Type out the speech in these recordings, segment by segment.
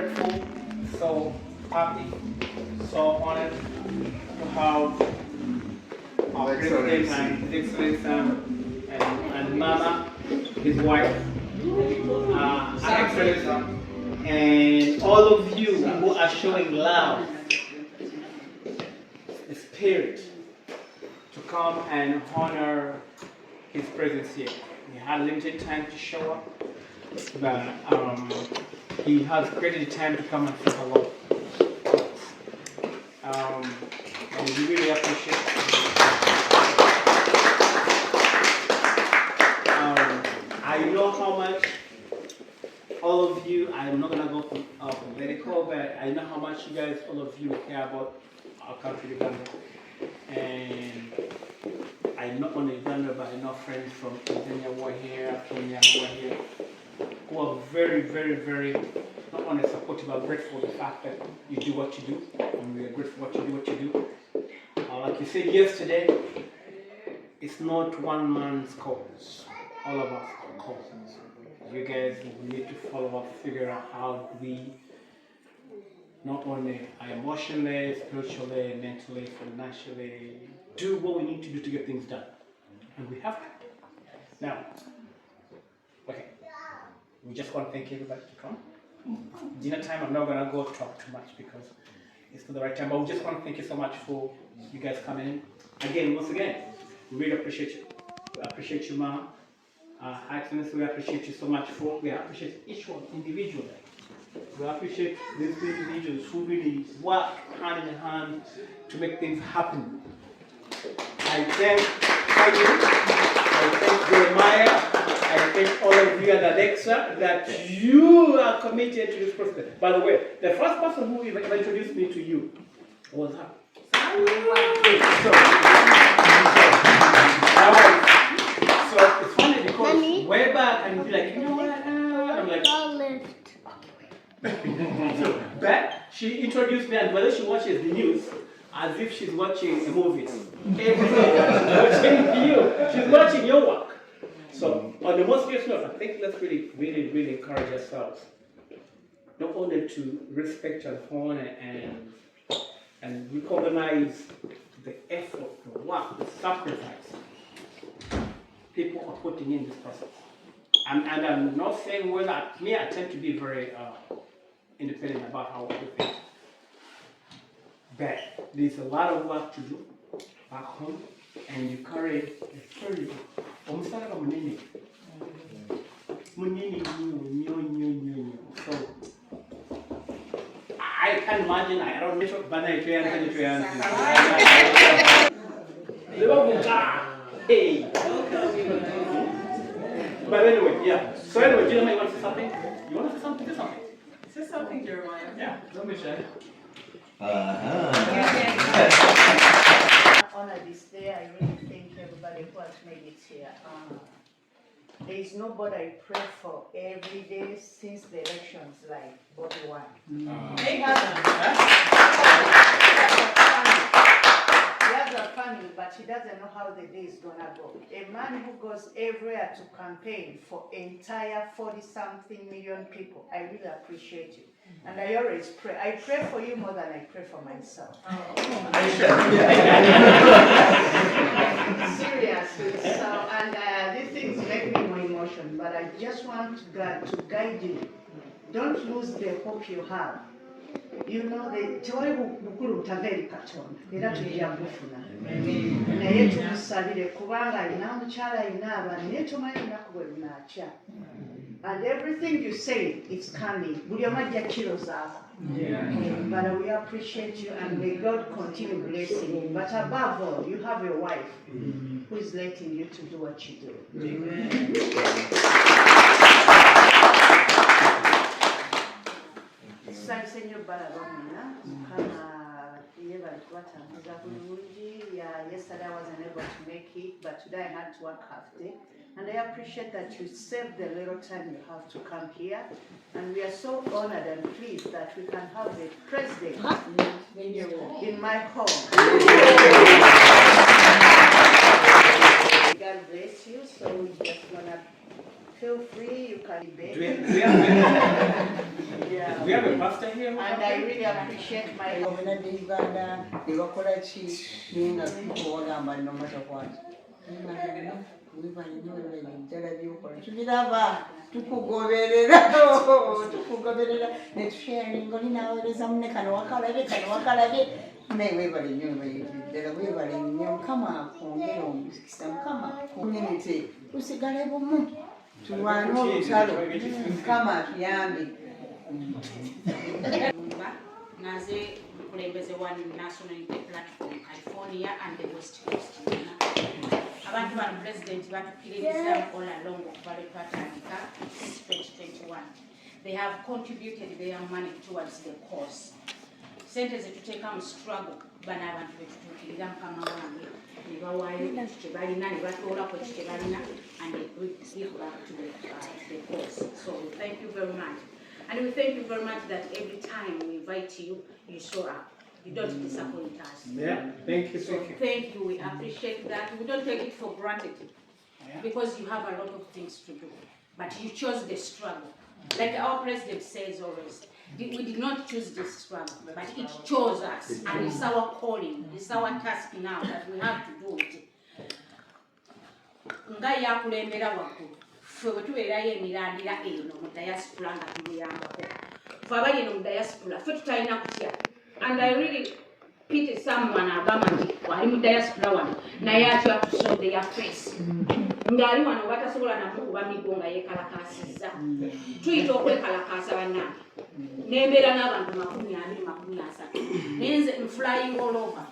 grateful, so happy, so honored to have our president and His Excellency and Mama, his wife, Excellency, and all of you who are showing love, the spirit, to come and honor his presence here. He had limited time to show up, but he has created time to come and say hello. And we really appreciate it. I know how much all of you, I'm not going to go political, but I know how much you guys, all of you care about our country, Uganda. And I not only Uganda, but I know friends from Tanzania who are here, Kenya who are here, who are very, very, very, not only supportive, but grateful for the fact that you do what you do, and we are grateful for what you do. Like you said yesterday, it's not one man's cause, all of us are causes. You guys need to follow up, figure out how we not only emotionally, spiritually, mentally, financially, do what we need to do to get things done. And we have to. Now, okay, we just want to thank everybody to come. Dinner time, I'm not going to go talk too much because it's not the right time, but we just want to thank you so much for you guys coming in. Again, once again, we really appreciate you. We appreciate you, Mom. Excellency, we appreciate you so much we appreciate each one individually. We appreciate these individuals who really work hand in hand to make things happen. I thank you. I thank Jeremiah. I thank all of you at Alexa that you are committed to this process. By the way, the first person who introduced me to you was her. So it's funny because way back and be like, you know what? I'm like, but she introduced me, and whether she watches the news as if she's watching a movie. Every day she's watching you. She's watching your work. So on the most serious note, I think let's really, really, really encourage ourselves. Not only to respect and honor and recognize the effort, the work, the sacrifice people are putting in this process. And I'm not saying whether I tend to be very independent about how I do things. But there's a lot of work to do back home, and you carry a very almost like a munini. So I can imagine, I don't know, but I hey. But anyway, yeah. So anyway, Jeremiah, you want to say something? You want to say something? Say something. Say something, Jeremiah. Yeah. Don't be shy. Honor this day. I really thank everybody who has made it here. There is nobody I pray for every day since the elections like Bobiwine. He has a family, but he doesn't know how the day is gonna go. A man who goes everywhere to campaign for entire 40-something million people. I really appreciate you. And I always pray. I pray for you more than I pray for myself. Seriously. So, and these things make me more emotional, but I just want God to guide you. Don't lose the hope you have. You know, the tewali bukulu butaveri katonda era tujja kufuna naye tumusabire kubanga alina omukyala alina abaana naye tomanyi lunaku bwe lunaakya. And everything you say, it's coming. Buli omu ajja kiro zaako. But we appreciate you, and may God continue blessing you. But above all, you have a wife who is letting you to do what you do. Amen. Yesterday I wasn't able to make it, but today I had to work half day. And I appreciate that you saved the little time you have to come here. And we are so honored and pleased that we can have the president in my home. God bless you. So we just want to feel free. You can be back. Yeah. We have a pastor here. And I really appreciate my Governor de Uganda, the Wakorachi, being a people wagamba no matter what. Tukugoberera netusharinga olinawereza munne kano wakalabye naye webale nnyo ddala webale nnyo mukama akwongere omukisa mukama community tusigale bumu tulwane olutalo mukama atuyambe. Naze kulembeze one national unity platform California and the West Coast. Abantu bano president batukiriza all along okuva lwe twatandika since 2021. They have contributed their money towards the cause. Sente zetuteeka mu struggle bano abantu betutuukirira mukama wange ne bawaayo kyebalina ne batoolako kyebalina and they give back to the cause. So we thank you very much. And we thank you very much that every time we invite you, you show up. You don't disappoint us. Yeah, thank you. So thank you, we appreciate that. We don't take it for granted because you have a lot of things to do. But you chose the struggle. Like our president says always, we did not choose this struggle, but it chose us. And it's our calling, it's our task now that we have to do it. Nga yakulembera waggulu. Fwe bwe tubeerayo emirandira eno mu diaspora nga tumuyambako. Fwe abali eno mu diaspora, fwe tutalina kutya. And I really pity someone agamba nti wali mu diaspora wano naye atya to show their face. Ng'ali wano batasobola namu kuba migo nga yeekalakaasizza. Tuyita okwekalakaasa bannange. N'embeera n'abantu 20-30. Naye nze flying all over.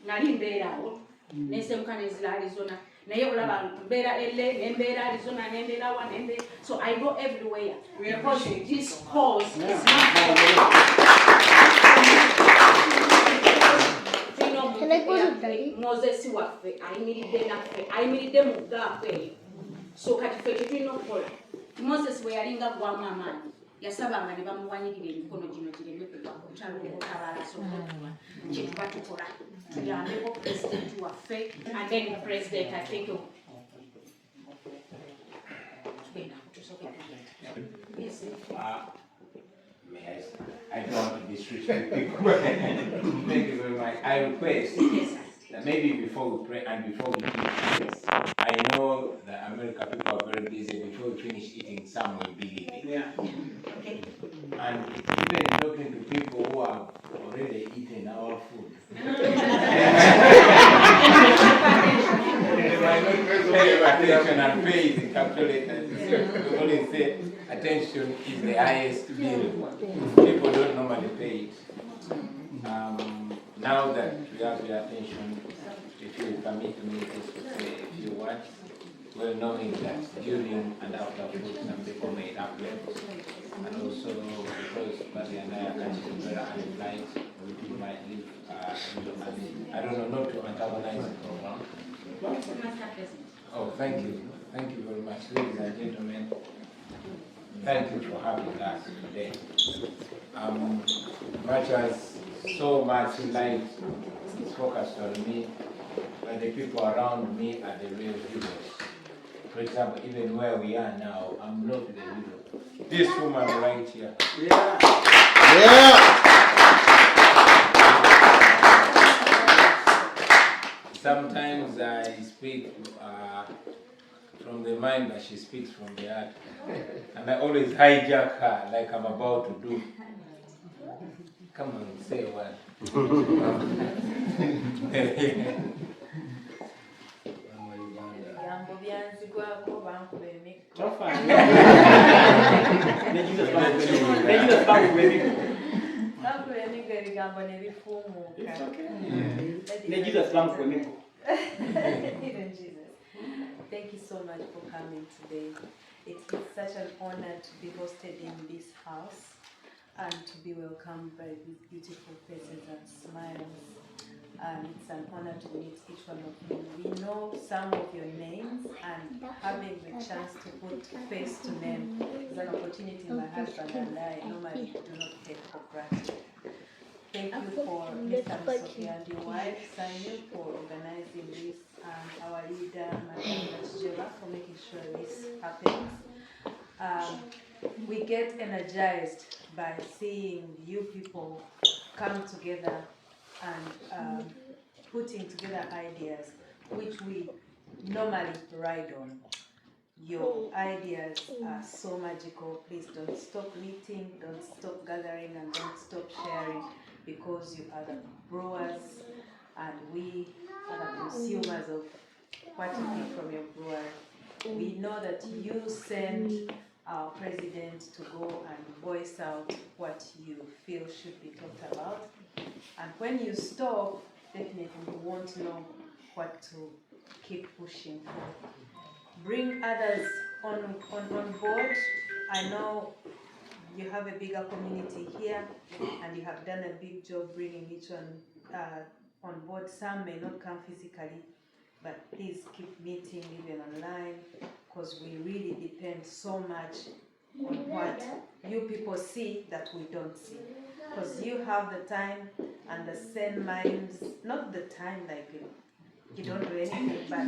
Nali mbeeraawo. N'ensemuka n'ezira Arizona. Naye olaba mbeera LA, n'embeera Arizona, n'embeera wa, n'embeera. So I go everywhere. Because this cause is not for me. Can I go to Daddy? Moses waffe, ayimiridde naffe, ayimiridde mu gaafu eyo. So kati ffe tetulina okukola. Moses bwe yalinga gwamu amaanyi, yasabanga ne bamuwanyirira emikono gino gireme kugwa ku lutalo olw'okutabaala sokutuwa. Kye tuba tukola. Tuyambeko president waffe, and then president, I think yes. I don't want to disrespect people. Thank you very much. I request that maybe before we pray and before we eat, I know that American people are very busy. Before we finish eating, some will be leaving. Yeah. Okay. And even talking to people who have already eaten our food. They might not pay attention and pay is in calculators. We always say attention is the highest bill. People don't normally pay it. Now that we have your attention, if you permit me to say a few words, well knowing that during and after food some people may have left. And also because Buddy and I are catching very early flights, we might leave I don't know, not to antagonize the program. Oh, thank you. Thank you very much, ladies and gentlemen. Thank you for having us today. Much as so much light is focused on me, but the people around me are the real heroes. For example, even where we are now, I'm not the hero. This woman right here. Sometimes I speak from the mind, but she speaks from the heart. And I always hijack her like I'm about to do. Come on, say what? Even Jesus. Thank you so much for coming today. It is such an honor to be hosted in this house and to be welcomed by these beautiful faces and smiles. And it's an honor to meet each one of you. We know some of your names, and having the chance to put face to name is an opportunity my husband and I normally do not take for granted. Thank you for Mr. Sophia and your wife, Sanyu, for organizing this, and our leader, Madam Nachijeva, for making sure this happens. we get energized by seeing you people come together and putting together ideas which we normally ride on. Your ideas are so magical. Please don't stop meeting, don't stop gathering, and don't stop sharing, because you are the brewers and we are the consumers of what you get from your brewery. We know that you send our president to go and voice out what you feel should be talked about. And when you stop, definitely you won't know what to keep pushing for. Bring others on board. I know you have a bigger community here and you have done a big job bringing each one on board. Some may not come physically, but please keep meeting even online, because we really depend so much on what you people see that we don't see. Because you have the time and the same minds, not the time like you don't do anything, but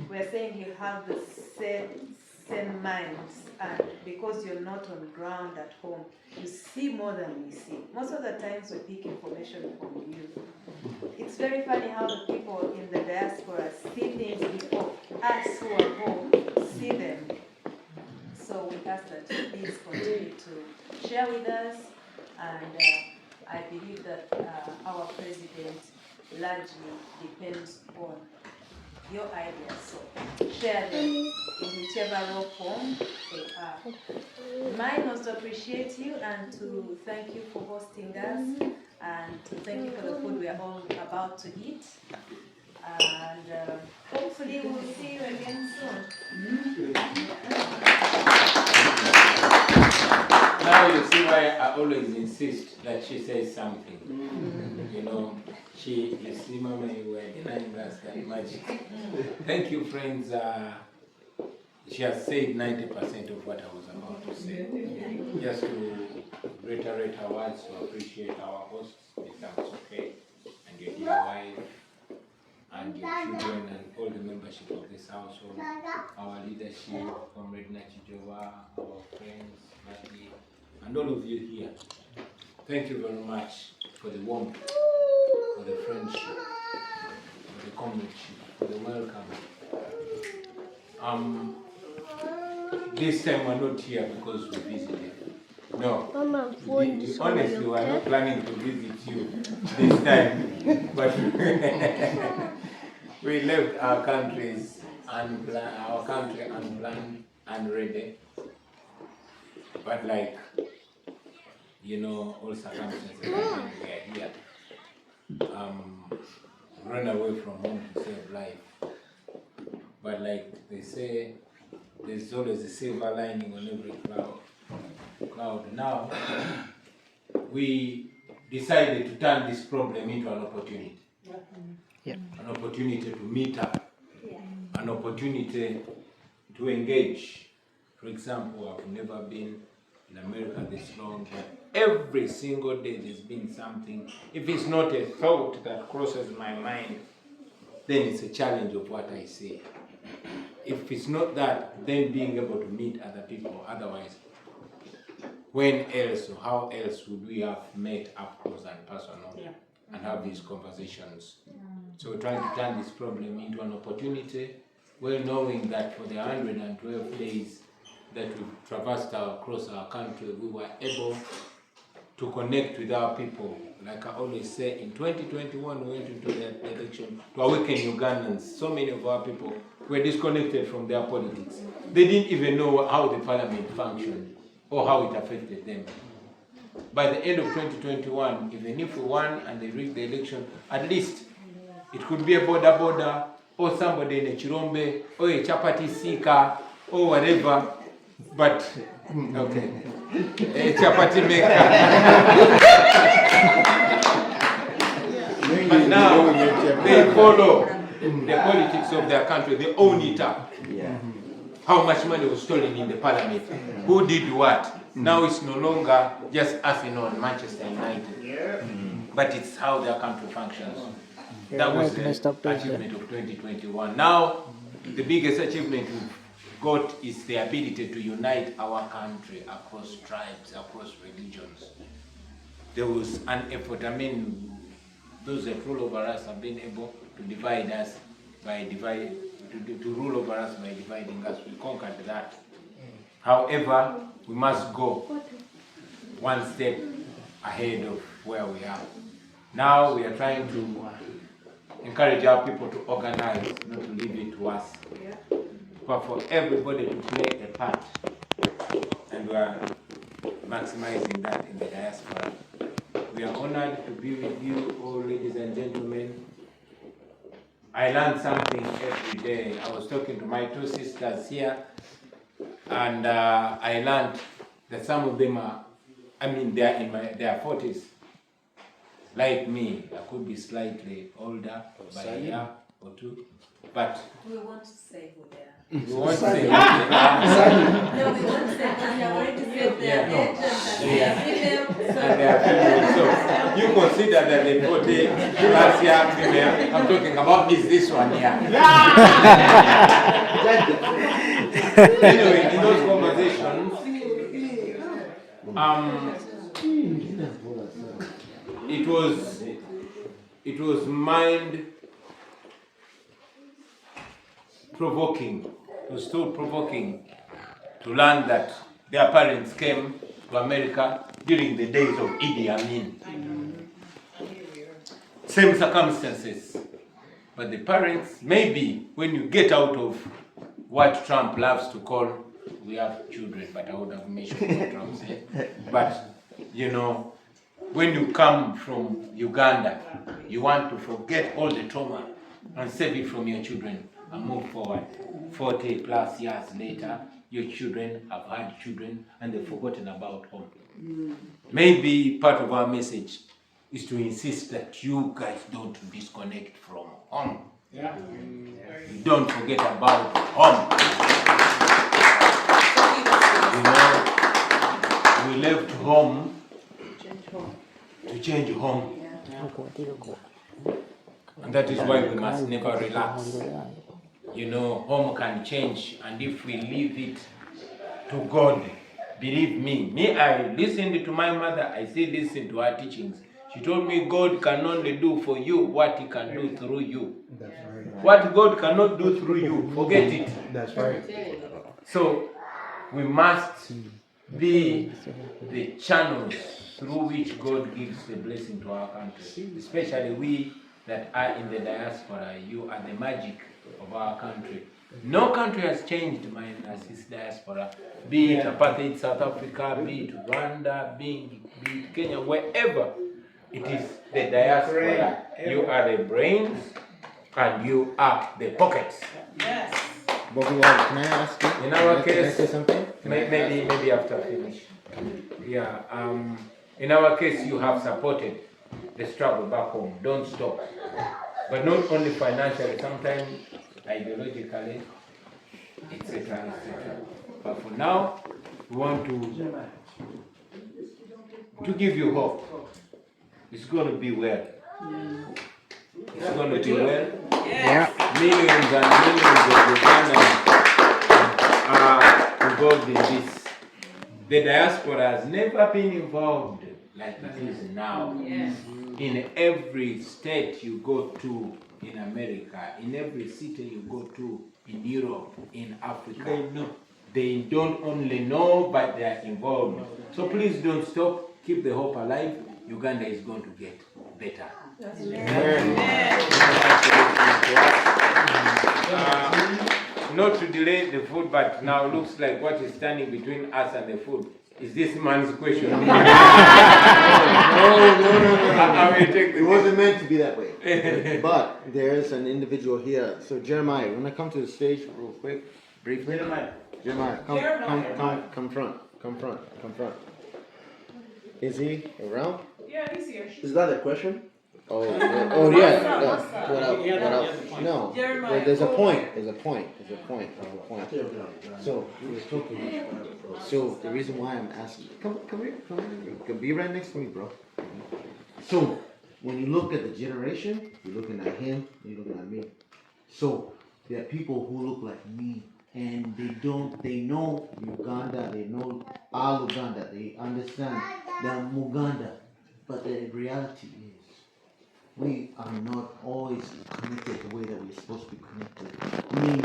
we're saying you have the same minds, and because you're not on ground at home, you see more than we see. Most of the times we pick information from you. It's very funny how the people in the diaspora see things before us who are home see them. So we ask that you please continue to share with us, and I believe that our president largely depends on your ideas. So share them in whichever raw form they are. Mine was to appreciate you and to thank you for hosting us, and to thank you for the food we are all about to eat. And hopefully we'll see you again soon. Now you see why I always insist that she says something. You know, you see, Mama, you were denying us that magic. Thank you, friends. She has said 90% of what I was about to say. Just to reiterate her words, to appreciate our hosts, Mr. Okay, and your dear wife, and your children, and all the membership of this household, our leadership, Comrade Nachijova, our friends, Matty, and all of you here. Thank you very much for the warmth, for the friendship, for the comradeship, for the welcome. This time we're not here because we visited. No. Honestly, we're not planning to visit you this time. But we left our country unplanned and ready. But like, you know, all circumstances happen, we are here. Run away from home to save life. But like they say, there's always a silver lining on every cloud. Now, we decided to turn this problem into an opportunity. Yeah. An opportunity to meet up. Yeah. An opportunity to engage. For example, I've never been in America this long, but every single day there's been something. If it's not a thought that crosses my mind, then it's a challenge of what I see. If it's not that, then being able to meet other people. Otherwise, when else or how else would we have met up close and personal and have these conversations? So we're trying to turn this problem into an opportunity, well knowing that for the 112 days that we've traversed across our country, we were able to connect with our people. Like I always say, in 2021 we went into the election to awaken Ugandans. So many of our people were disconnected from their politics. They didn't even know how the parliament functioned or how it affected them. By the end of 2021, even if we won and they rigged the election, at least it could be a border or somebody in a Chirombe or a Chapati Sika or whatever. But, okay, a Chapati maker. But now they follow the politics of their country. They own it up. Yeah. How much money was stolen in the parliament? Who did what? Now it's no longer just Arsenal and Manchester United. But it's how their country functions. That was the achievement of 2021. Now, the biggest achievement we've got is the ability to unite our country across tribes, across religions. There was an effort, I mean, those that rule over us have been able to divide us by to rule over us by dividing us. We conquered that. However, we must go one step ahead of where we are. Now we are trying to encourage our people to organize, not to leave it to us, but for everybody to play a part. And we are maximizing that in the diaspora. We are honored to be with you all, ladies and gentlemen. I learned something every day. I was talking to my two sisters here, and I learned that some of them are, I mean, they are in their 40s. Like me, I could be slightly older by a year or two, but We want to say who they are. we won't say who they are. No, we won't say because you are going to say their age and female. And they are female. So you consider that the 40 plus year female, I'm talking about is this one here. Anyway, in those conversations, it was mind provoking. It was still provoking to learn that their parents came to America during the days of H.E Amin. Same circumstances. But the parents, maybe when you get out of what Trump loves to call, we have children, but I would have mentioned what Trump said. But, you know, when you come from Uganda, you want to forget all the trauma and save it from your children and move forward. 40 plus years later, your children have had children and they've forgotten about home. Maybe part of our message is to insist that you guys don't disconnect from home. Yeah. You don't forget about home. You know, we left home to change home. And that is why we must never relax. You know, home can change, and if we leave it to God, believe me, I listened to my mother, I still listen to her teachings. She told me God can only do for you what He can do through you. That's right. What God cannot do through you, forget it. That's right. So we must be the channels through which God gives the blessing to our country. Especially we that are in the diaspora, you are the magic of our country. No country has changed minus its diaspora. Be it apartheid South Africa, be it Rwanda, be it Kenya, wherever it is the diaspora. You are the brains and you are the pockets. Yes. Bobiwine, can I ask you? In our Can I case, say something? maybe after finish. Yeah. In our case, you have supported the struggle back home. Don't stop. But not only financially, sometimes ideologically, etc. But for now, we want to give you hope. It's going to be well. It's going to be well. Yeah. Millions and millions of Ugandans are involved in this. The diaspora has never been involved like it is now. Yes. In every state you go to in America, in every city you go to in Europe, in Africa, they don't only know, but they are involved. So please don't stop. Keep the hope alive. Uganda is going to get better. Not to delay the food, but now looks like what is standing between us and the food is this man's question. No. I will take It wasn't meant to be that way. But there's an individual here. So Jeremiah, when I come to the stage real quick, briefly. Jeremiah, come front. Is he around? Yeah, he's here. Is that a question? Oh, yeah. What up? No, Jeremiah, there's a point. So, so the reason why I'm asking, come here. You can be right next to me, bro. So, when you look at the generation, you're looking at him, you're looking at me. So, there are people who look like me and they know Uganda, they know all Uganda, they understand the Muganda, but the reality is we are not always connected the way that we're supposed to be connected. Meaning,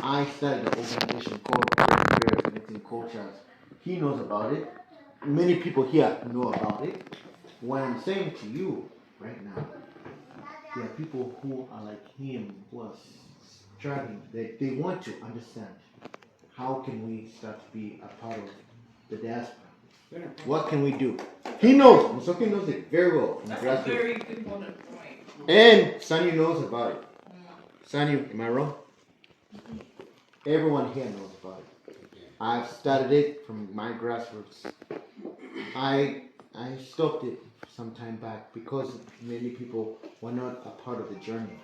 I started an organization called Prayer Connecting Cultures. He knows about it. Many people here know about it. What I'm saying to you right now, there are people who are like him, who are struggling. They want to understand how can we start to be a part of the diaspora. What can we do? He knows. Musoke knows it very well. That's a very important point. And Sunny knows about it. Sunny, am I wrong? Everyone here knows about it. I've started it from my grassroots. I stopped it some time back because many people were not a part of the journey.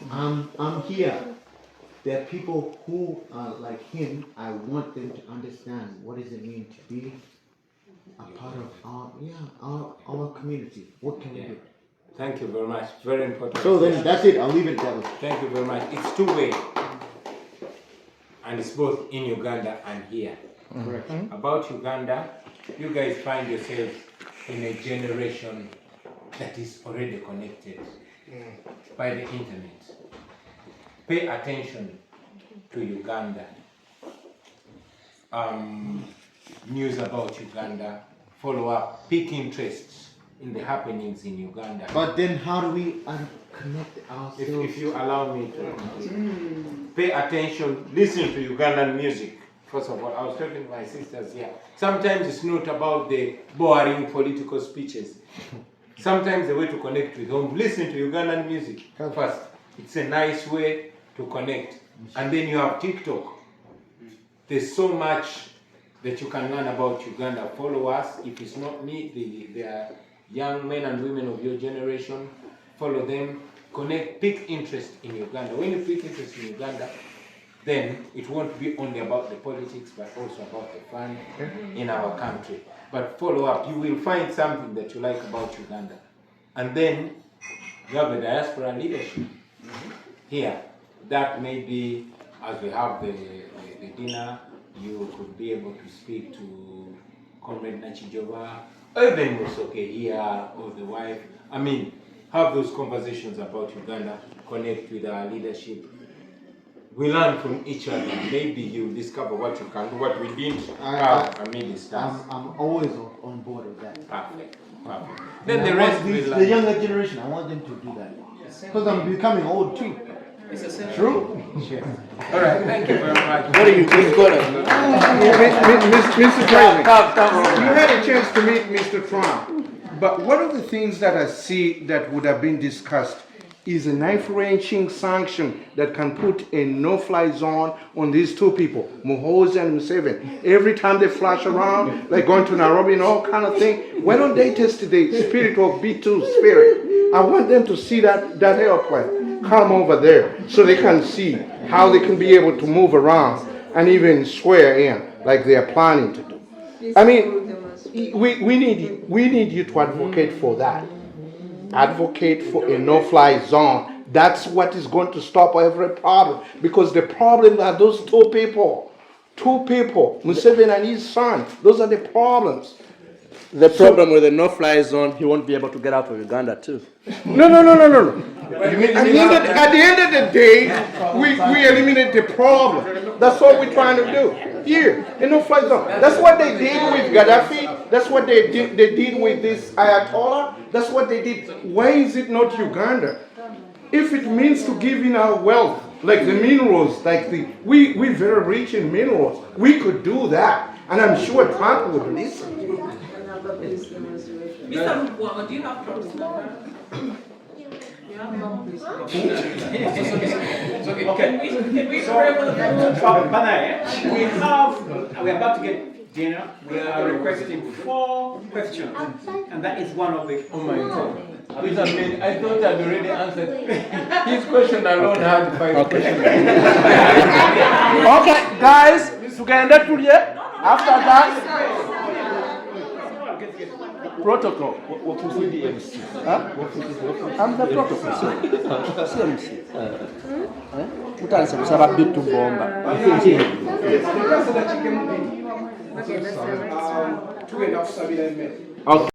I'm here. There are people who are like him. I want them to understand what does it mean to be a part of our community. What can we do? Thank you very much. Very important. So then that's it. I'll leave it that way. Thank you very much. It's two-way. And it's both in Uganda and here. Correct. About Uganda, you guys find yourselves in a generation that is already connected by the internet. Pay attention to Uganda. News about Uganda, follow up, pick interest in the happenings in Uganda. But then how do we connect ourselves? If you allow me to complete. Pay attention, listen to Ugandan music. First of all, I was talking to my sisters here. Sometimes it's not about the boring political speeches. Sometimes the way to connect with home, listen to Ugandan music first. It's a nice way to connect. And then you have TikTok. There's so much that you can learn about Uganda. Follow us. If it's not me, there are young men and women of your generation. Follow them. Connect. Pick interest in Uganda. When you pick interest in Uganda, then it won't be only about the politics, but also about the fun in our country. But follow up. You will find something that you like about Uganda. And then you have the diaspora leadership here. That may be, as we have the dinner, you could be able to speak to Comrade Nachijova, or even Musoke here, or the wife. I mean, have those conversations about Uganda, connect with our leadership. We learn from each other. Maybe you discover what you can do, what we didn't have. I'm always on board with that. Perfect. Perfect. Then the rest will the younger generation, I want them to do that. Because I'm becoming old too. It's essential. True? Sure. All right, thank you very much. What are you doing? Mr. President, you had a chance to meet Mr. Trump, but one of the things that I see that would have been discussed is a knife-wrenching sanction that can put a no-fly zone on these two people, Muhoozi and Museveni. Every time they flash around, like going to Nairobi and all kind of thing, why don't they test the spirit of B2 spirit? I want them to see that airplane come over there so they can see how they can be able to move around and even swear in like they are planning to do. I mean, we need you to advocate for that. Advocate for a no-fly zone. That's what is going to stop every problem. Because the problem are those two people, Museveni and his son. Those are the problems. The problem with the no-fly zone, he won't be able to get out of Uganda too. No. At the end of the day, we eliminate the problem. That's what we're trying to do. Here, a no-fly zone. That's what they did with Gaddafi. That's what they did with this Ayatollah. That's what they did. Why is it not Uganda? If it means to give in our wealth, like the minerals, we're very rich in minerals. We could do that. And I'm sure Trump would listen. Mr. Mkwama, do you have Trump's number? Okay. Can we pray for the We're about to get dinner. We are requesting 4 questions, and that is one of the. Oh my God. I thought I'd already answered. His question alone had 5 questions. Okay, guys, tugenda tulye. After that, Protocol. Huh? I'm the protocol, sir. CMC. Mutandise kusaba bitu bomba. Okay.